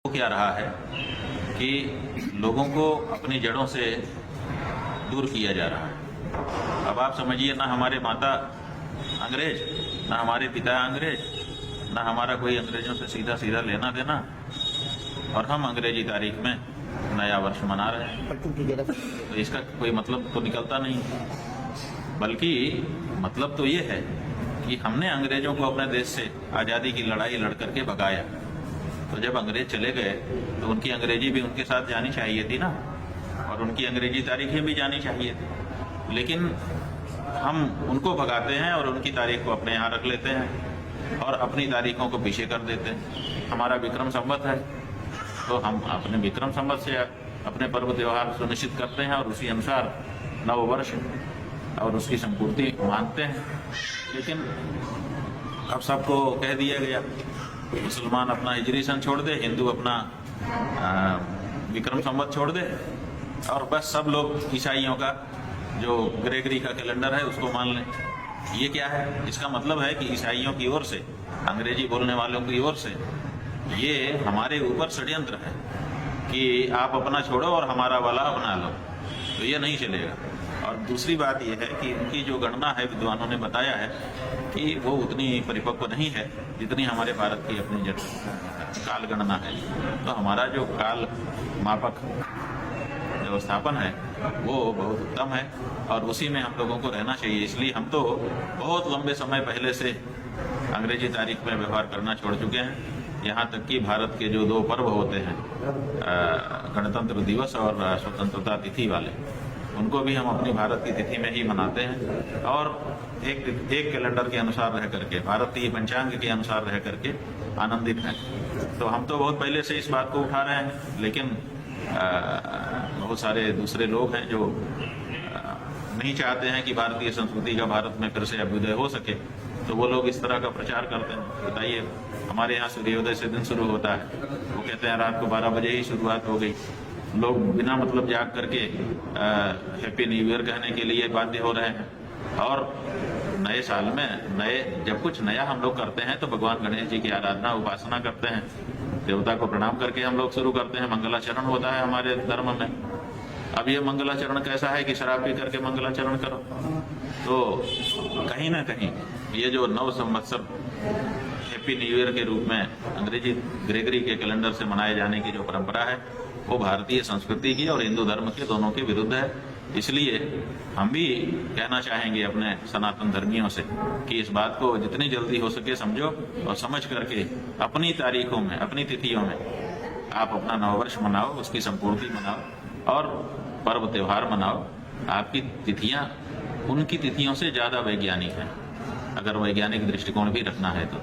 क्या रहा है कि लोगों को अपनी जड़ों से दूर किया जा रहा है। अब आप समझिए, ना हमारे माता अंग्रेज, ना हमारे पिता अंग्रेज, ना हमारा कोई अंग्रेजों से सीधा सीधा लेना देना, और हम अंग्रेजी तारीख में नया वर्ष मना रहे हैं। तो इसका कोई मतलब तो निकलता नहीं, बल्कि मतलब तो ये है कि हमने अंग्रेजों को अपने देश से आज़ादी की लड़ाई लड़ करके भगाया। तो जब अंग्रेज चले गए तो उनकी अंग्रेजी भी उनके साथ जानी चाहिए थी ना, और उनकी अंग्रेजी तारीखें भी जानी चाहिए थी। लेकिन हम उनको भगाते हैं और उनकी तारीख को अपने यहाँ रख लेते हैं और अपनी तारीखों को पीछे कर देते हैं। हमारा विक्रम संवत है तो हम अपने विक्रम संवत से अपने पर्व त्यौहार सुनिश्चित करते हैं और उसी अनुसार नव वर्ष और उसकी संपूर्ति मानते हैं। लेकिन अब सबको कह दिया गया, मुसलमान अपना हिजरी सन छोड़ दे, हिंदू अपना विक्रम संवत छोड़ दे, और बस सब लोग ईसाइयों का जो ग्रेगरी का कैलेंडर है उसको मान लें। ये क्या है? इसका मतलब है कि ईसाइयों की ओर से, अंग्रेजी बोलने वालों की ओर से ये हमारे ऊपर षड्यंत्र है कि आप अपना छोड़ो और हमारा वाला अपना लो। तो ये नहीं चलेगा। और दूसरी बात यह है कि उनकी जो गणना है, विद्वानों ने बताया है कि वो उतनी परिपक्व नहीं है जितनी हमारे भारत की अपनी काल गणना है। तो हमारा जो काल मापक व्यवस्थापन है वो बहुत उत्तम है और उसी में हम लोगों को रहना चाहिए। इसलिए हम तो बहुत लंबे समय पहले से अंग्रेजी तारीख में व्यवहार करना छोड़ चुके हैं। यहाँ तक कि भारत के जो दो पर्व होते हैं, गणतंत्र दिवस और स्वतंत्रता तिथि वाले, उनको भी हम अपनी भारत की तिथि में ही मनाते हैं और एक कैलेंडर के अनुसार रह करके, भारतीय पंचांग के अनुसार रह करके आनंदित हैं। तो हम तो बहुत पहले से इस बात को उठा रहे हैं, लेकिन बहुत सारे दूसरे लोग हैं जो नहीं चाहते हैं कि भारतीय संस्कृति का भारत में फिर से अभ्युदय हो सके, तो वो लोग इस तरह का प्रचार करते हैं। बताइए, हमारे यहाँ सूर्योदय से दिन शुरू होता है, वो कहते हैं रात को 12 बजे ही शुरुआत हो गई। लोग बिना मतलब जाग करके हैप्पी न्यू ईयर कहने के लिए बाध्य हो रहे हैं। और नए साल में जब कुछ नया हम लोग करते हैं तो भगवान गणेश जी की आराधना उपासना करते हैं, देवता को प्रणाम करके हम लोग शुरू करते हैं। मंगलाचरण होता है हमारे धर्म में। अब ये मंगलाचरण कैसा है कि शराब पी करके मंगलाचरण करो? तो कहीं ना कहीं ये जो नव संवत्सर हैप्पी न्यू ईयर के रूप में अंग्रेजी ग्रेगरी के कैलेंडर से मनाए जाने की जो परंपरा है वो भारतीय संस्कृति की और हिंदू धर्म के दोनों के विरुद्ध है। इसलिए हम भी कहना चाहेंगे अपने सनातन धर्मियों से कि इस बात को जितनी जल्दी हो सके समझो और समझ करके अपनी तारीखों में, अपनी तिथियों में आप अपना नववर्ष मनाओ, उसकी संपूर्ति मनाओ और पर्व त्योहार मनाओ। आपकी तिथियां उनकी तिथियों से ज्यादा वैज्ञानिक हैं, अगर वैज्ञानिक दृष्टिकोण भी रखना है तो।